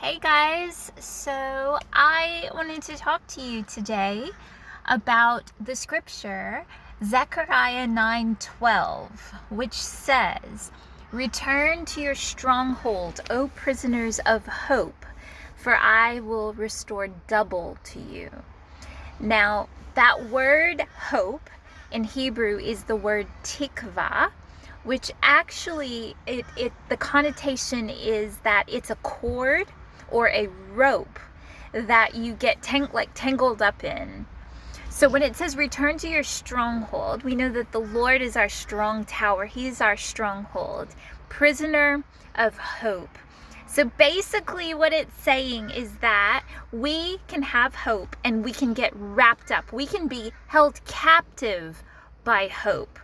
Hey guys, so I wanted to talk to you today about the scripture Zechariah 9:12, which says, "Return to your stronghold, O prisoners of hope, for I will restore double to you." Now, that word hope in Hebrew is the word tikva, which actually the connotation is that it's a cord or a rope that you get tangled up in. So when it says return to your stronghold, we know that the Lord is our strong tower. He's our stronghold. Prisoner of hope. So basically what it's saying is that we can have hope and we can get wrapped up. We can be held captive by hope.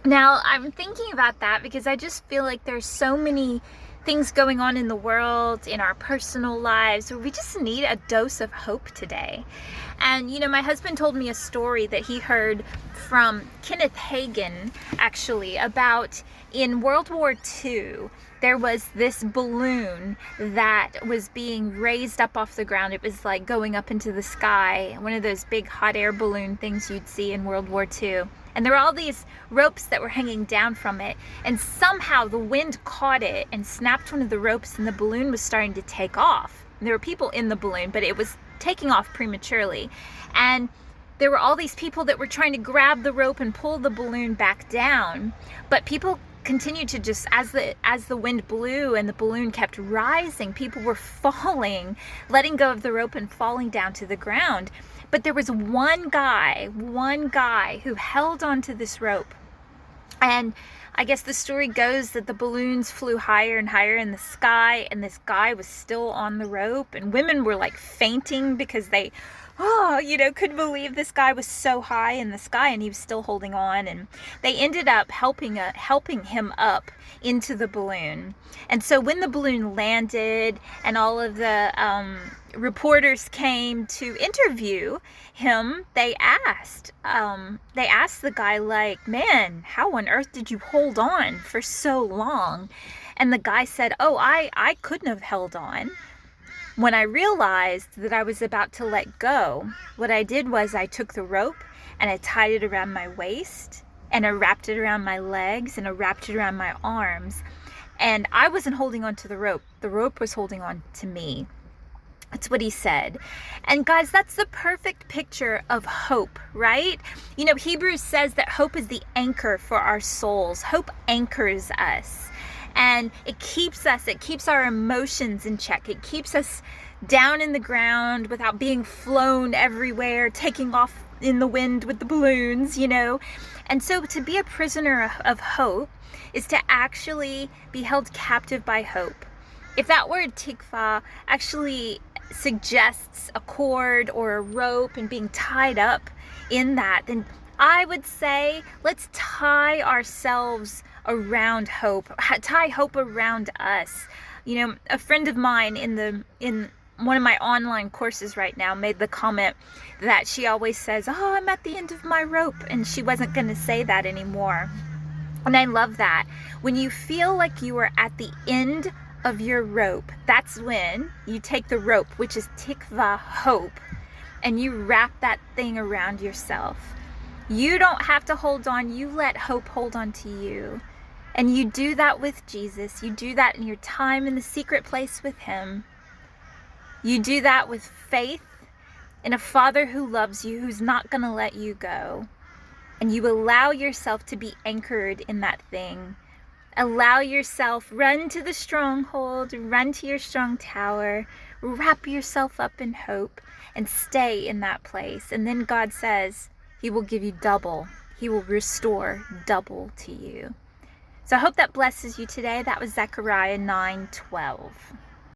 Now, I'm thinking about that because I just feel like there's so many things going on in the world, in our personal lives, where we just need a dose of hope today. And, my husband told me a story that he heard from Kenneth Hagin, actually, about in World War II, there was this balloon that was being raised up off the ground. It was like going up into the sky, one of those big hot air balloon things you'd see in World War II. And there were all these ropes that were hanging down from it. And somehow the wind caught it and snapped one of the ropes, and the balloon was starting to take off. And there were people in the balloon, but it was taking off prematurely. And there were all these people that were trying to grab the rope and pull the balloon back down. But people continued to just, as the wind blew and the balloon kept rising, people were falling, letting go of the rope and falling down to the ground. But there was one guy who held onto this rope. And I guess the story goes that the balloons flew higher and higher in the sky, and this guy was still on the rope, and women were like fainting because they couldn't believe this guy was so high in the sky and he was still holding on. And they ended up helping him up into the balloon. And so when the balloon landed and all of the reporters came to interview him, they asked the guy, like, "Man, how on earth did you hold on for so long?" And the guy said, "Oh, I couldn't have held on. When I realized that I was about to let go, what I did was I took the rope and I tied it around my waist, and I wrapped it around my legs, and I wrapped it around my arms. And I wasn't holding on to the rope. The rope was holding on to me." That's what he said. And guys, that's the perfect picture of hope, right? Hebrews says that hope is the anchor for our souls. Hope anchors us. And it keeps our emotions in check. It keeps us down in the ground without being flown everywhere, taking off in the wind with the balloons, And so to be a prisoner of hope is to actually be held captive by hope. If that word tikva actually suggests a cord or a rope and being tied up in that, then I would say let's tie ourselves around hope, tie hope around us. A friend of mine in one of my online courses right now made the comment that she always says, "Oh, I'm at the end of my rope," and she wasn't going to say that anymore. And I love that. When you feel like you are at the end of your rope, that's when you take the rope, which is tikva, hope, and you wrap that thing around yourself. You don't have to hold on. You let hope hold on to you. And you do that with Jesus. You do that in your time in the secret place with him. You do that with faith in a Father who loves you, who's not going to let you go. And you allow yourself to be anchored in that thing. Allow yourself, run to the stronghold, run to your strong tower, wrap yourself up in hope, and stay in that place. And then God says he will give you double. He will restore double to you. So I hope that blesses you today. That was Zechariah 9:12.